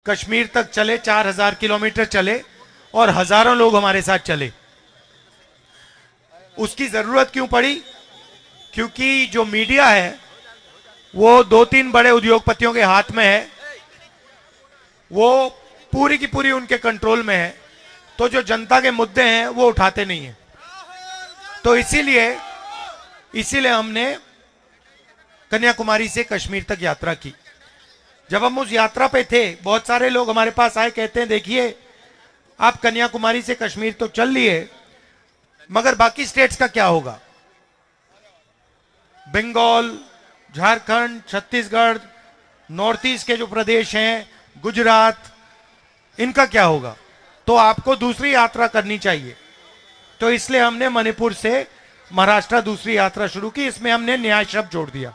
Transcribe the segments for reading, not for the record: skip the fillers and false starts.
कश्मीर तक चले, 4000 किलोमीटर चले और हजारों लोग हमारे साथ चले। उसकी जरूरत क्यों पड़ी? क्योंकि जो मीडिया है वो 2-3 बड़े उद्योगपतियों के हाथ में है, वो पूरी की पूरी उनके कंट्रोल में है, तो जो जनता के मुद्दे हैं वो उठाते नहीं है। तो इसीलिए हमने कन्याकुमारी से कश्मीर तक यात्रा की। जब हम उस यात्रा पे थे, बहुत सारे लोग हमारे पास आए, कहते हैं देखिए आप कन्याकुमारी से कश्मीर तो चल लिए, मगर बाकी स्टेट्स का क्या होगा? बंगाल, झारखंड, छत्तीसगढ़, नॉर्थ ईस्ट के जो प्रदेश हैं, गुजरात, इनका क्या होगा? तो आपको दूसरी यात्रा करनी चाहिए। तो इसलिए हमने मणिपुर से महाराष्ट्र दूसरी यात्रा शुरू की। इसमें हमने न्याय शब्द जोड़ दिया।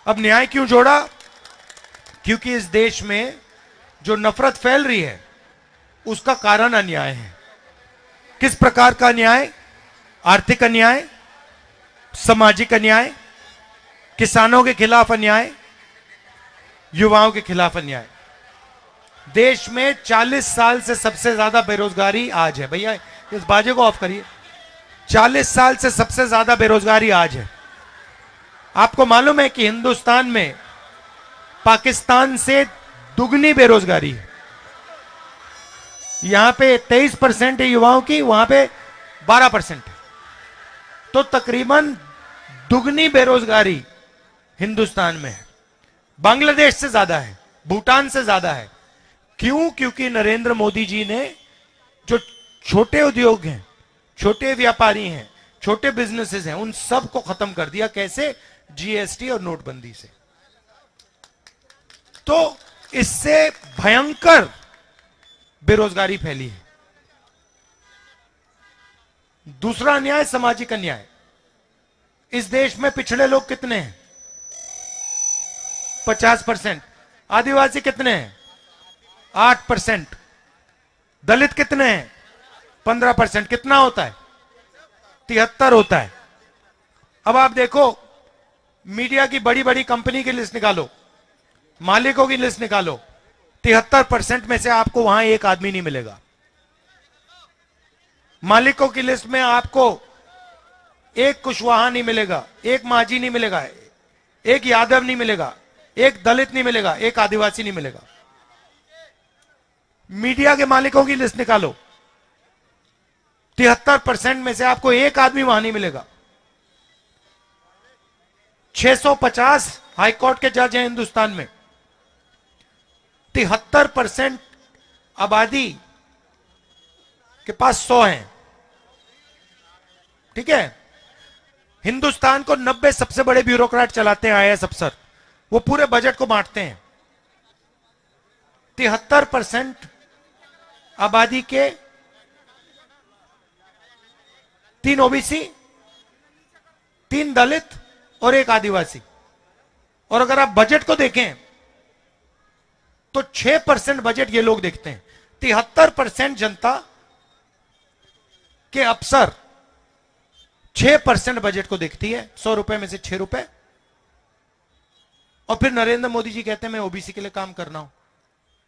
अब न्याय क्यों जोड़ा? क्योंकि इस देश में जो नफरत फैल रही है उसका कारण अन्याय है। किस प्रकार का अन्याय? आर्थिक अन्याय, सामाजिक अन्याय, किसानों के खिलाफ अन्याय, युवाओं के खिलाफ अन्याय। देश में 40 साल से सबसे ज्यादा बेरोजगारी आज है। भैया इस बाजे को ऑफ करिए। 40 साल से सबसे ज्यादा बेरोजगारी आज है। आपको मालूम है कि हिंदुस्तान में पाकिस्तान से दुगनी बेरोजगारी है। यहां पे 23% है युवाओं की, वहां पे 12% है। तो तकरीबन दुगनी बेरोजगारी हिंदुस्तान में है। बांग्लादेश से ज्यादा है, भूटान से ज्यादा है। क्यों? क्योंकि नरेंद्र मोदी जी ने जो छोटे उद्योग हैं, छोटे व्यापारी हैं, छोटे बिजनेसेस हैं, उन सब को खत्म कर दिया। कैसे? जीएसटी और नोटबंदी से। तो इससे भयंकर बेरोजगारी फैली है। दूसरा अन्याय सामाजिक अन्याय। इस देश में पिछड़े लोग कितने हैं? 50%। आदिवासी कितने हैं? 8%। दलित कितने हैं? 15%। कितना होता है? 73 होता है। अब आप देखो, मीडिया की बड़ी बड़ी कंपनी की लिस्ट निकालो, मालिकों की लिस्ट निकालो, 73% में से आपको वहां एक आदमी नहीं मिलेगा। मालिकों की लिस्ट में आपको एक कुशवाहा नहीं मिलेगा, एक माझी नहीं मिलेगा, एक यादव नहीं मिलेगा, एक दलित नहीं मिलेगा, एक आदिवासी नहीं मिलेगा। मीडिया के मालिकों की लिस्ट निकालो, 73% में से आपको एक आदमी वहां नहीं मिलेगा। 650 हाईकोर्ट के जज हैं हिंदुस्तान में। 73% आबादी के पास 100 हैं। ठीक है? हिंदुस्तान को 90 सबसे बड़े ब्यूरोक्रेट चलाते हैं, आईएएस अफसर। वो पूरे बजट को बांटते हैं। 73% आबादी के 3 ओबीसी, 3 दलित और 1 आदिवासी। और अगर आप बजट को देखें तो 6% बजट ये लोग देखते हैं। 73% जनता के अफसर 6% बजट को देखती है, 100 रुपए में से 6 रुपए। और फिर नरेंद्र मोदी जी कहते हैं मैं ओबीसी के लिए काम कर रहा हूं,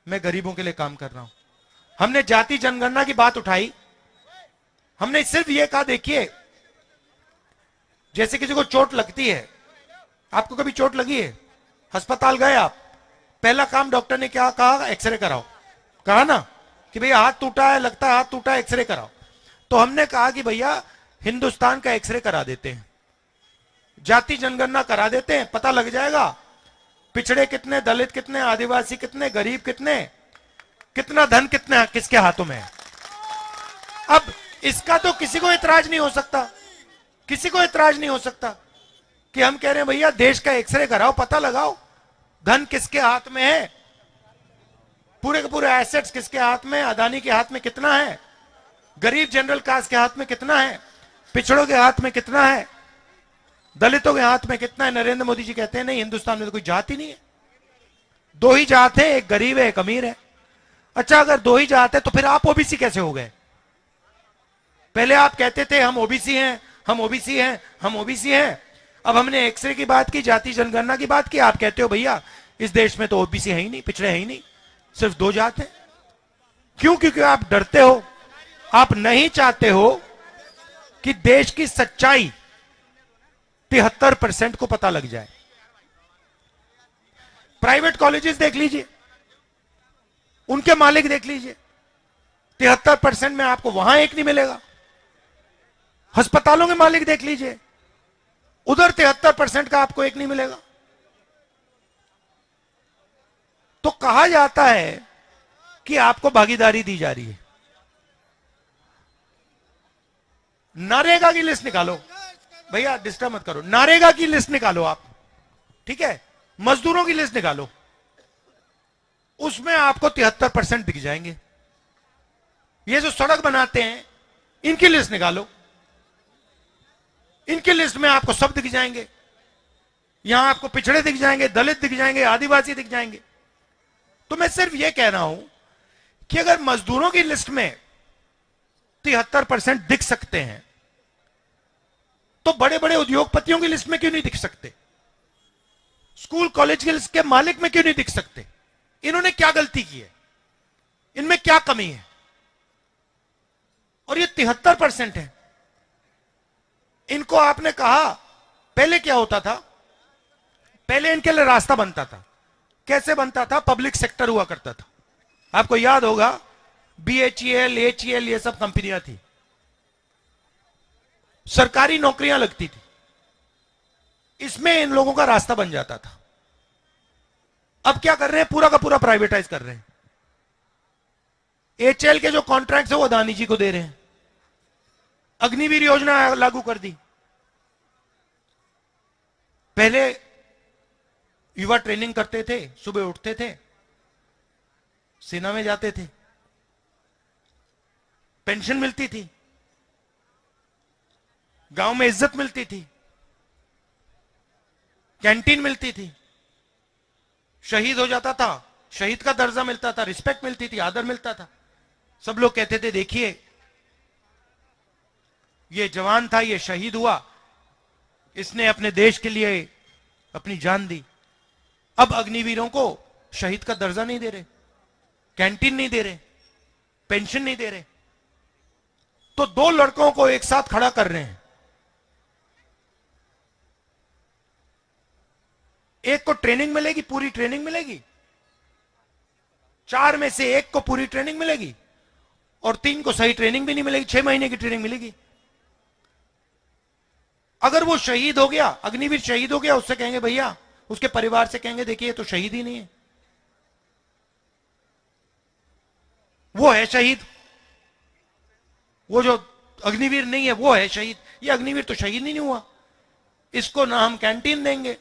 मैं गरीबों के लिए काम कर रहा हूं। हमने जाति जनगणना की बात उठाई। हमने सिर्फ ये कहा, देखिए जैसे किसी को चोट लगती है, आपको कभी चोट लगी है, अस्पताल गए आप, पहला काम डॉक्टर ने क्या कहा? एक्सरे कराओ। कहा ना कि भैया हाथ टूटा है, लगता है हाथ टूटा है, एक्सरे कराओ। तो हमने कहा कि भैया हिंदुस्तान का एक्सरे करा देते हैं, जाति जनगणना करा देते हैं, पता लग जाएगा पिछड़े कितने, दलित कितने, आदिवासी कितने, गरीब कितने, कितना धन कितना किसके हाथों में है। अब इसका तो किसी को इतराज नहीं हो सकता, किसी को इतराज नहीं हो सकता कि हम कह रहे हैं भैया देश का एक्सरे कराओ, पता लगाओ धन किसके हाथ में है, पूरे के पूरे एसेट्स किसके हाथ में, अदानी के हाथ में कितना है, गरीब जनरल कास्ट के हाथ में कितना है, पिछड़ों के हाथ में कितना है, दलितों के हाथ में कितना है। नरेंद्र मोदी जी कहते हैं नहीं, हिंदुस्तान में तो कोई जात ही नहीं है, 2 ही जात है, एक गरीब है, एक अमीर है। अच्छा, अगर 2 ही जात है तो फिर आप ओबीसी कैसे हो गए? पहले आप कहते थे हम ओबीसी हैं, हम ओबीसी हैं, हम ओबीसी हैं। अब हमने एक्सरे की बात की, जाति जनगणना की बात की, आप कहते हो भैया इस देश में तो ओबीसी है ही नहीं, पिछड़े है ही नहीं। सिर्फ 2 जात हैं। क्यों? क्योंकि आप डरते हो, आप नहीं चाहते हो कि देश की सच्चाई 73% को पता लग जाए। प्राइवेट कॉलेजेस देख लीजिए, उनके मालिक देख लीजिए, 73% में आपको वहां एक नहीं मिलेगा। अस्पतालों के मालिक देख लीजिए, उधर 73% का आपको एक नहीं मिलेगा। तो कहा जाता है कि आपको भागीदारी दी जा रही है। नरेगा की लिस्ट निकालो भैया, डिस्टर्ब मत करो। नरेगा की लिस्ट निकालो आप, ठीक है, मजदूरों की लिस्ट निकालो, उसमें आपको 73% दिख जाएंगे। ये जो सड़क बनाते हैं इनकी लिस्ट निकालो, इनकी लिस्ट में आपको सब दिख जाएंगे। यहां आपको पिछड़े दिख जाएंगे, दलित दिख जाएंगे, आदिवासी दिख जाएंगे। तो मैं सिर्फ यह कह रहा हूं कि अगर मजदूरों की लिस्ट में 73% दिख सकते हैं तो बड़े बड़े उद्योगपतियों की लिस्ट में क्यों नहीं दिख सकते? स्कूल कॉलेज के लिस्ट के मालिक में क्यों नहीं दिख सकते? इन्होंने क्या गलती की है? इनमें क्या कमी है? और ये 73% है। इनको आपने कहा, पहले क्या होता था? पहले इनके लिए रास्ता बनता था। कैसे बनता था? पब्लिक सेक्टर हुआ करता था। आपको याद होगा, BHEL, HEL, ये सब कंपनियां थी, सरकारी नौकरियां लगती थी, इसमें इन लोगों का रास्ता बन जाता था। अब क्या कर रहे हैं? पूरा का पूरा प्राइवेटाइज कर रहे हैं। HL के जो कॉन्ट्रैक्ट है वो अदानी जी को दे रहे हैं। अग्निवीर योजना लागू कर दी। पहले युवा ट्रेनिंग करते थे, सुबह उठते थे, सेना में जाते थे, पेंशन मिलती थी, गांव में इज्जत मिलती थी, कैंटीन मिलती थी, शहीद हो जाता था, शहीद का दर्जा मिलता था, रिस्पेक्ट मिलती थी, आदर मिलता था। सब लोग कहते थे देखिए ये जवान था, ये शहीद हुआ, इसने अपने देश के लिए अपनी जान दी। अब अग्निवीरों को शहीद का दर्जा नहीं दे रहे, कैंटीन नहीं दे रहे, पेंशन नहीं दे रहे। तो 2 लड़कों को एक साथ खड़ा कर रहे हैं। एक को ट्रेनिंग मिलेगी, पूरी ट्रेनिंग मिलेगी, 4 में से एक को पूरी ट्रेनिंग मिलेगी और 3 को सही ट्रेनिंग भी नहीं मिलेगी, 6 महीने की ट्रेनिंग मिलेगी। अगर वो शहीद हो गया, अग्निवीर शहीद हो गया, उससे कहेंगे भैया, उसके परिवार से कहेंगे देखिए ये तो शहीद ही नहीं है, वो है शहीद, वो जो अग्निवीर नहीं है वो है शहीद। ये अग्निवीर तो शहीद ही नहीं हुआ, इसको ना हम कैंटीन देंगे,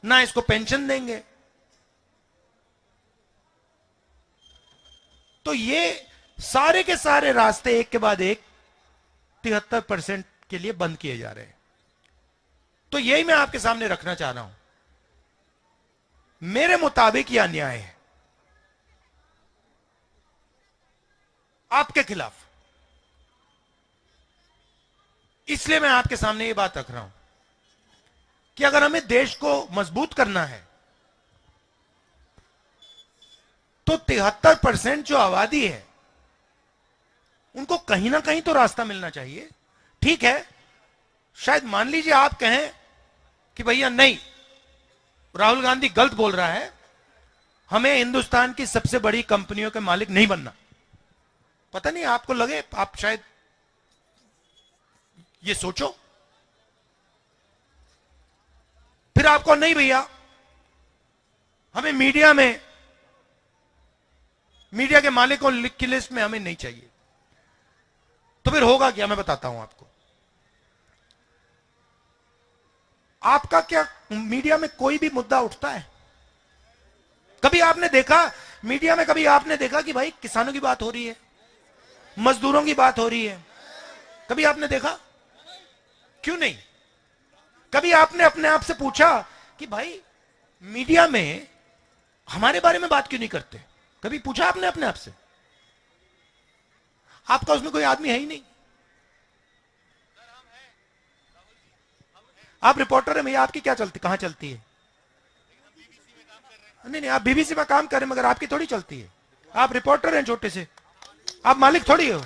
ना इसको पेंशन देंगे। तो ये सारे के सारे रास्ते एक के बाद एक 73% के लिए बंद किए जा रहे हैं। तो यही मैं आपके सामने रखना चाह रहा हूं। मेरे मुताबिक यह अन्याय है, आपके खिलाफ। इसलिए मैं आपके सामने यह बात रख रहा हूं कि अगर हमें देश को मजबूत करना है तो 73% जो आबादी है उनको कहीं ना कहीं तो रास्ता मिलना चाहिए। ठीक है, शायद मान लीजिए आप कहें कि भैया नहीं, राहुल गांधी गलत बोल रहा है, हमें हिंदुस्तान की सबसे बड़ी कंपनियों के मालिक नहीं बनना। पता नहीं आपको लगे, आप शायद ये सोचो, फिर आपको नहीं भैया हमें मीडिया के मालिकों की लिस्ट में हमें नहीं चाहिए, तो फिर होगा क्या? मैं बताता हूं आपको। आपका क्या मीडिया में कोई भी मुद्दा उठता है? कभी आपने देखा मीडिया में, कभी आपने देखा कि भाई किसानों की बात हो रही है, मजदूरों की बात हो रही है? कभी आपने देखा? क्यों नहीं? कभी आपने अपने आप से पूछा कि भाई मीडिया में हमारे बारे में बात क्यों नहीं करते? कभी पूछा आपने अपने आप से? आपका उसमें कोई आदमी है ही नहीं। आप रिपोर्टर है भैया, आपकी क्या चलती, कहां चलती है? नहीं, आप बीबीसी में काम करें मगर आपकी थोड़ी चलती है। आप रिपोर्टर हैं छोटे से, आप मालिक थोड़ी हो।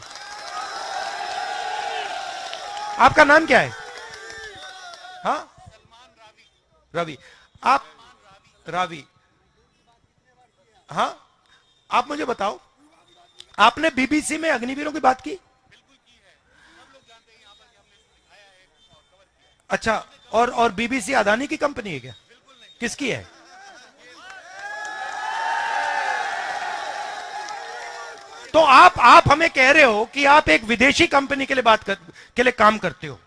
आपका नाम क्या है? हाँ, रवि। आप रावी, हाँ, आप मुझे बताओ, आपने बीबीसी में अग्निवीरों की बात की? अच्छा, और बीबीसी अदानी की कंपनी है क्या? किसकी है? तो आप हमें कह रहे हो कि आप एक विदेशी कंपनी के लिए के लिए काम करते हो।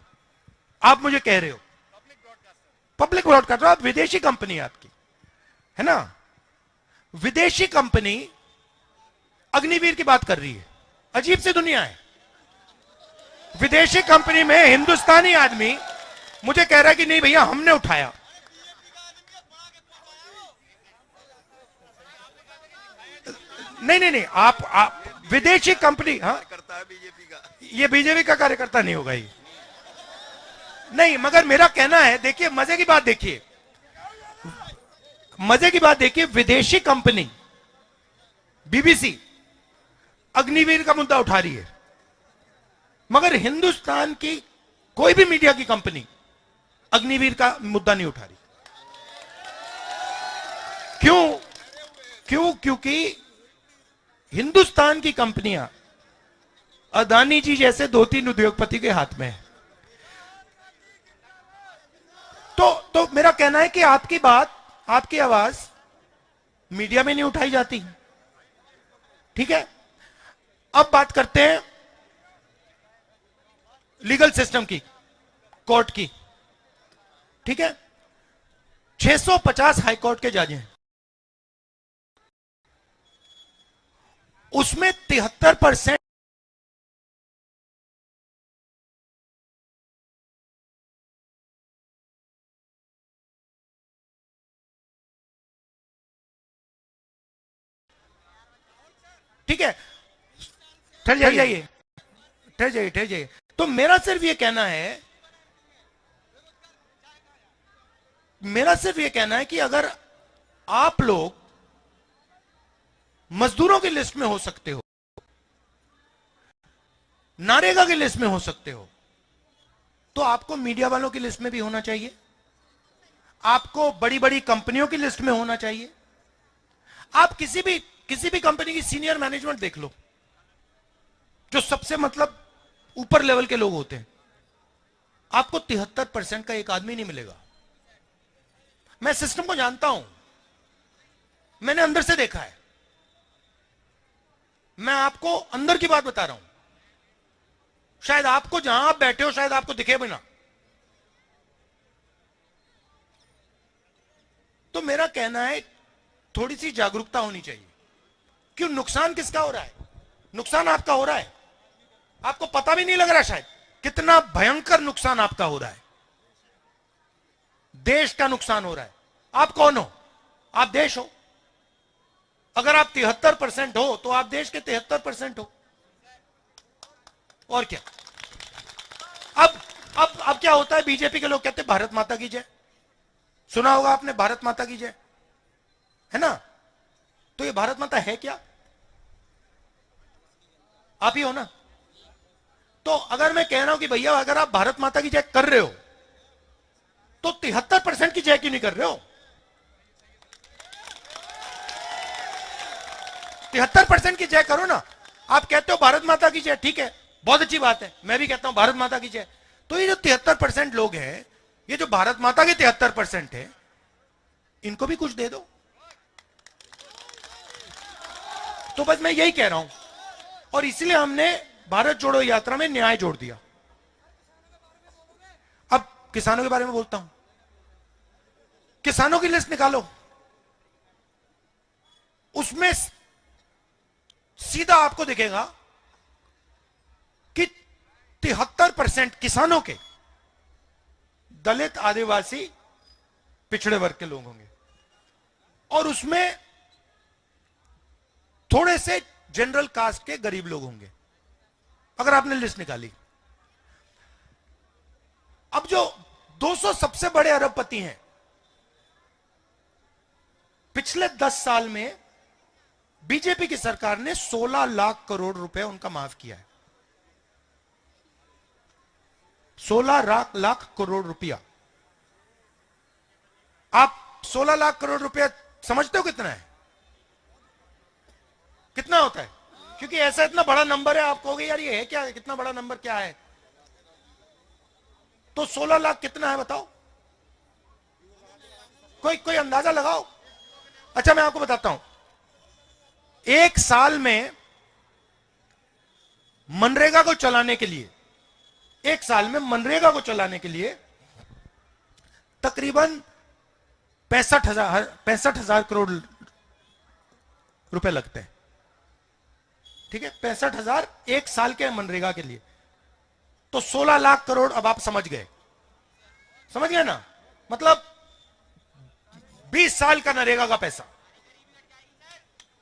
आप मुझे कह रहे हो पब्लिक ब्रॉडकास्टर, आप विदेशी कंपनी है आपकी, है ना? विदेशी कंपनी अग्निवीर की बात कर रही है। अजीब सी दुनिया है। विदेशी कंपनी में हिंदुस्तानी आदमी मुझे कह रहा है कि नहीं भैया हमने उठाया। नहीं नहीं नहीं, आप विदेशी कंपनी, हाँ करता है बीजेपी का। ये बीजेपी का कार्यकर्ता नहीं होगा ये। नहीं, मगर मेरा कहना है, देखिए मजे की बात देखिए, मजे की बात देखिए, विदेशी कंपनी बीबीसी अग्निवीर का मुद्दा उठा रही है, मगर हिंदुस्तान की कोई भी मीडिया की कंपनी अग्निवीर का मुद्दा नहीं उठा रही। क्यों? क्योंकि हिंदुस्तान की कंपनियां अदानी जी जैसे 2-3 उद्योगपति के हाथ में है। तो मेरा कहना है कि आपकी बात, आपकी आवाज मीडिया में नहीं उठाई जाती। ठीक है, अब बात करते हैं लीगल सिस्टम की, कोर्ट की। ठीक है, 650 हाईकोर्ट के जज हैं, उसमें 73% ठीक है, ठहर जाइए, ठहर जाइए, ठहर जाइए। तो मेरा सिर्फ ये कहना है, मेरा सिर्फ ये कहना है कि अगर आप लोग मजदूरों की लिस्ट में हो सकते हो, नारेगा की लिस्ट में हो सकते हो, तो आपको मीडिया वालों की लिस्ट में भी होना चाहिए, आपको बड़ी बड़ी कंपनियों की लिस्ट में होना चाहिए। आप किसी भी कंपनी की सीनियर मैनेजमेंट देख लो, जो सबसे मतलब ऊपर लेवल के लोग होते हैं, आपको 73% का एक आदमी नहीं मिलेगा। मैं सिस्टम को जानता हूं, मैंने अंदर से देखा है, मैं आपको अंदर की बात बता रहा हूं। शायद आपको, जहां आप बैठे हो, शायद आपको दिखे भी ना। तो मेरा कहना है थोड़ी सी जागरूकता होनी चाहिए। क्यों? नुकसान किसका हो रहा है? नुकसान आपका हो रहा है, आपको पता भी नहीं लग रहा शायद कितना भयंकर नुकसान आपका हो रहा है। देश का नुकसान हो रहा है। आप कौन हो? आप देश हो। अगर आप 73% हो तो आप देश के 73% हो, और क्या? अब क्या होता है, बीजेपी के लोग कहते हैं भारत माता की जय। सुना होगा आपने, भारत माता की जय, है ना? तो ये भारत माता है क्या? आप ही हो ना? तो अगर मैं कह रहा हूं कि भैया अगर आप भारत माता की जय कर रहे हो, तो 73% की जय क्यों नहीं कर रहे हो? 73% की जय करो ना। आप कहते हो भारत माता की जय, ठीक है, बहुत अच्छी बात है, मैं भी कहता हूं भारत माता की जय। तो ये जो 73% लोग हैं, ये जो भारत माता के 73% है, इनको भी कुछ दे दो। तो बस मैं यही कह रहा हूं, और इसलिए हमने भारत जोड़ो यात्रा में न्याय जोड़ दिया। अब किसानों के बारे में बोलता हूं। किसानों की लिस्ट निकालो, उसमें सीधा आपको दिखेगा कि 73% किसानों के दलित, आदिवासी, पिछड़े वर्ग के लोग होंगे, और उसमें थोड़े से जनरल कास्ट के गरीब लोग होंगे, अगर आपने लिस्ट निकाली। अब जो 200 सबसे बड़े अरबपति हैं, पिछले 10 साल में बीजेपी की सरकार ने 16 लाख करोड़ रुपए उनका माफ किया है। 16 लाख करोड़ रुपया। आप 16 लाख करोड़ रुपया समझते हो कितना है? कितना होता है? क्योंकि ऐसा इतना बड़ा नंबर है, आप कहोगे यार ये है क्या, कितना बड़ा नंबर क्या है? तो 16 लाख कितना है बताओ? कोई अंदाजा लगाओ। अच्छा मैं आपको बताता हूं, एक साल में मनरेगा को चलाने के लिए, एक साल में मनरेगा को चलाने के लिए तकरीबन 65,000 करोड़ रुपए लगते हैं। ठीक है, 65,000 एक साल के मनरेगा के लिए। तो 16 लाख करोड़, अब आप समझ गए ना? मतलब 20 साल का नरेगा का पैसा,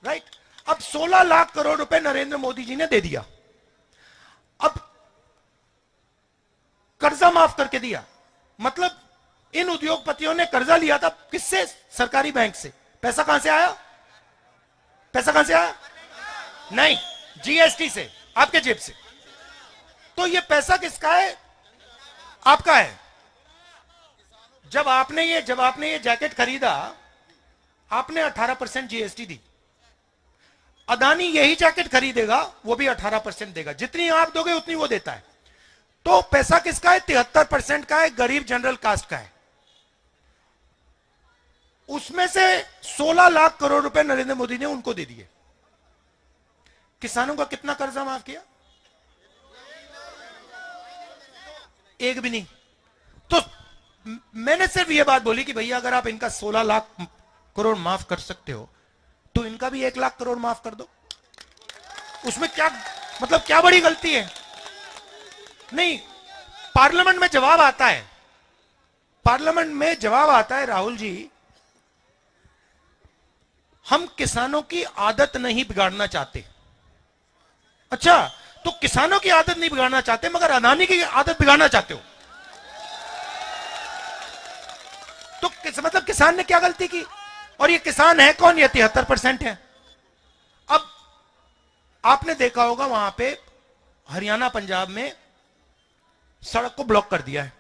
राइट? अब 16 लाख करोड़ रुपए नरेंद्र मोदी जी ने दे दिया। अब कर्जा माफ करके दिया, मतलब इन उद्योगपतियों ने कर्जा लिया था किससे? सरकारी बैंक से। पैसा कहां से आया? पैसा कहां से आया? नहीं, जीएसटी से, आपके जेब से। तो ये पैसा किसका है? आपका है। जब आपने ये जैकेट खरीदा, आपने 18% जीएसटी दी। अदानी यही जैकेट खरीदेगा, वो भी 18% देगा। जितनी आप दोगे उतनी वो देता है। तो पैसा किसका है? 73% का है, गरीब जनरल कास्ट का है। उसमें से 16 लाख करोड़ रुपए नरेंद्र मोदी ने उनको दे दिए। किसानों का कितना कर्जा माफ किया? एक भी नहीं। तो मैंने सिर्फ यह बात बोली कि भैया अगर आप इनका 16 लाख करोड़ माफ कर सकते हो तो इनका भी 1 लाख करोड़ माफ कर दो। उसमें क्या मतलब, क्या बड़ी गलती है? नहीं, पार्लियामेंट में जवाब आता है, पार्लियामेंट में जवाब आता है राहुल जी, हम किसानों की आदत नहीं बिगाड़ना चाहते। अच्छा, तो किसानों की आदत नहीं बिगाड़ना चाहते मगर अदानी की आदत बिगाड़ना चाहते हो। तो मतलब किसान ने क्या गलती की? और ये किसान है कौन? ये 73% है। अब आपने देखा होगा वहां पे हरियाणा पंजाब में सड़क को ब्लॉक कर दिया है,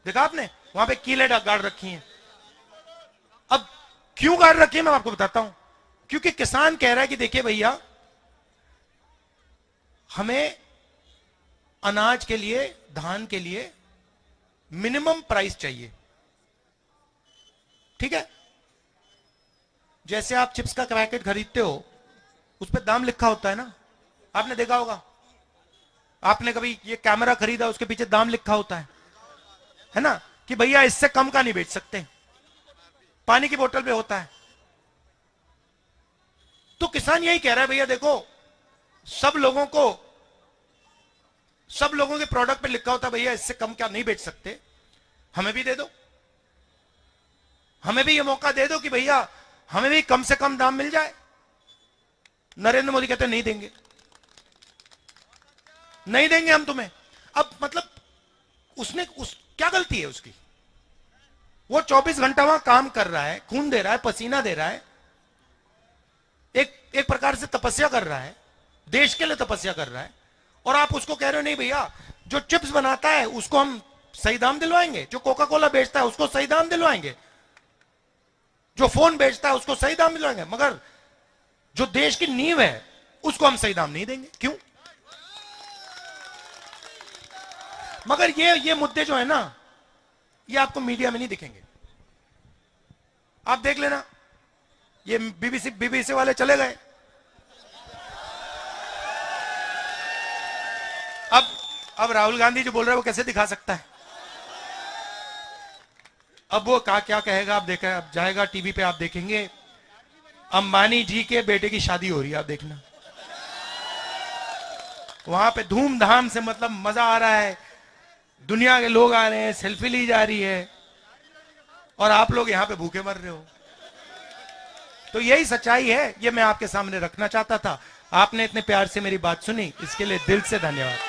देखा आपने? वहां पे कीलें गाड़ रखी हैं। अब क्यों गाड़ रखी है मैं आपको बताता हूं। क्योंकि किसान कह रहा है कि देखिए भैया, हमें अनाज के लिए, धान के लिए मिनिमम प्राइस चाहिए। ठीक है, जैसे आप चिप्स का पैकेट खरीदते हो, उस पर दाम लिखा होता है ना, आपने देखा होगा। आपने कभी ये कैमरा खरीदा, उसके पीछे दाम लिखा होता है ना, कि भैया इससे कम का नहीं बेच सकते। पानी की बोतल पे होता है। तो किसान यही कह रहा है, भैया देखो, सब लोगों के प्रोडक्ट पे लिखा होता है भैया इससे कम क्या नहीं बेच सकते, हमें भी दे दो, हमें भी ये मौका दे दो कि भैया हमें भी कम से कम दाम मिल जाए। नरेंद्र मोदी कहते नहीं देंगे, नहीं देंगे हम तुम्हें। अब मतलब क्या गलती है उसकी? वो 24 घंटा वहां काम कर रहा है, खून दे रहा है, पसीना दे रहा है, एक प्रकार से तपस्या कर रहा है, देश के लिए तपस्या कर रहा है। और आप उसको कह रहे हो नहीं भैया, जो चिप्स बनाता है उसको हम सही दाम दिलवाएंगे, जो कोका कोला बेचता है उसको सही दाम दिलवाएंगे, जो फोन बेचता है उसको सही दाम दिलवाएंगे, मगर जो देश की नींव है उसको हम सही दाम नहीं देंगे। क्यों? मगर ये मुद्दे जो है ना, ये आपको मीडिया में नहीं दिखेंगे। आप देख लेना, ये बीबीसी वाले चले गए। अब राहुल गांधी जो बोल रहा है वो कैसे दिखा सकता है? अब वो क्या कहेगा? आप देखा, अब जाएगा टीवी पे, आप देखेंगे अंबानी जी के बेटे की शादी हो रही है, आप देखना। वहां पे धूमधाम से, मतलब मजा आ रहा है, दुनिया के लोग आ रहे हैं, सेल्फी ली जा रही है, और आप लोग यहां पे भूखे मर रहे हो। तो यही सच्चाई है, ये मैं आपके सामने रखना चाहता था। आपने इतने प्यार से मेरी बात सुनी, इसके लिए दिल से धन्यवाद।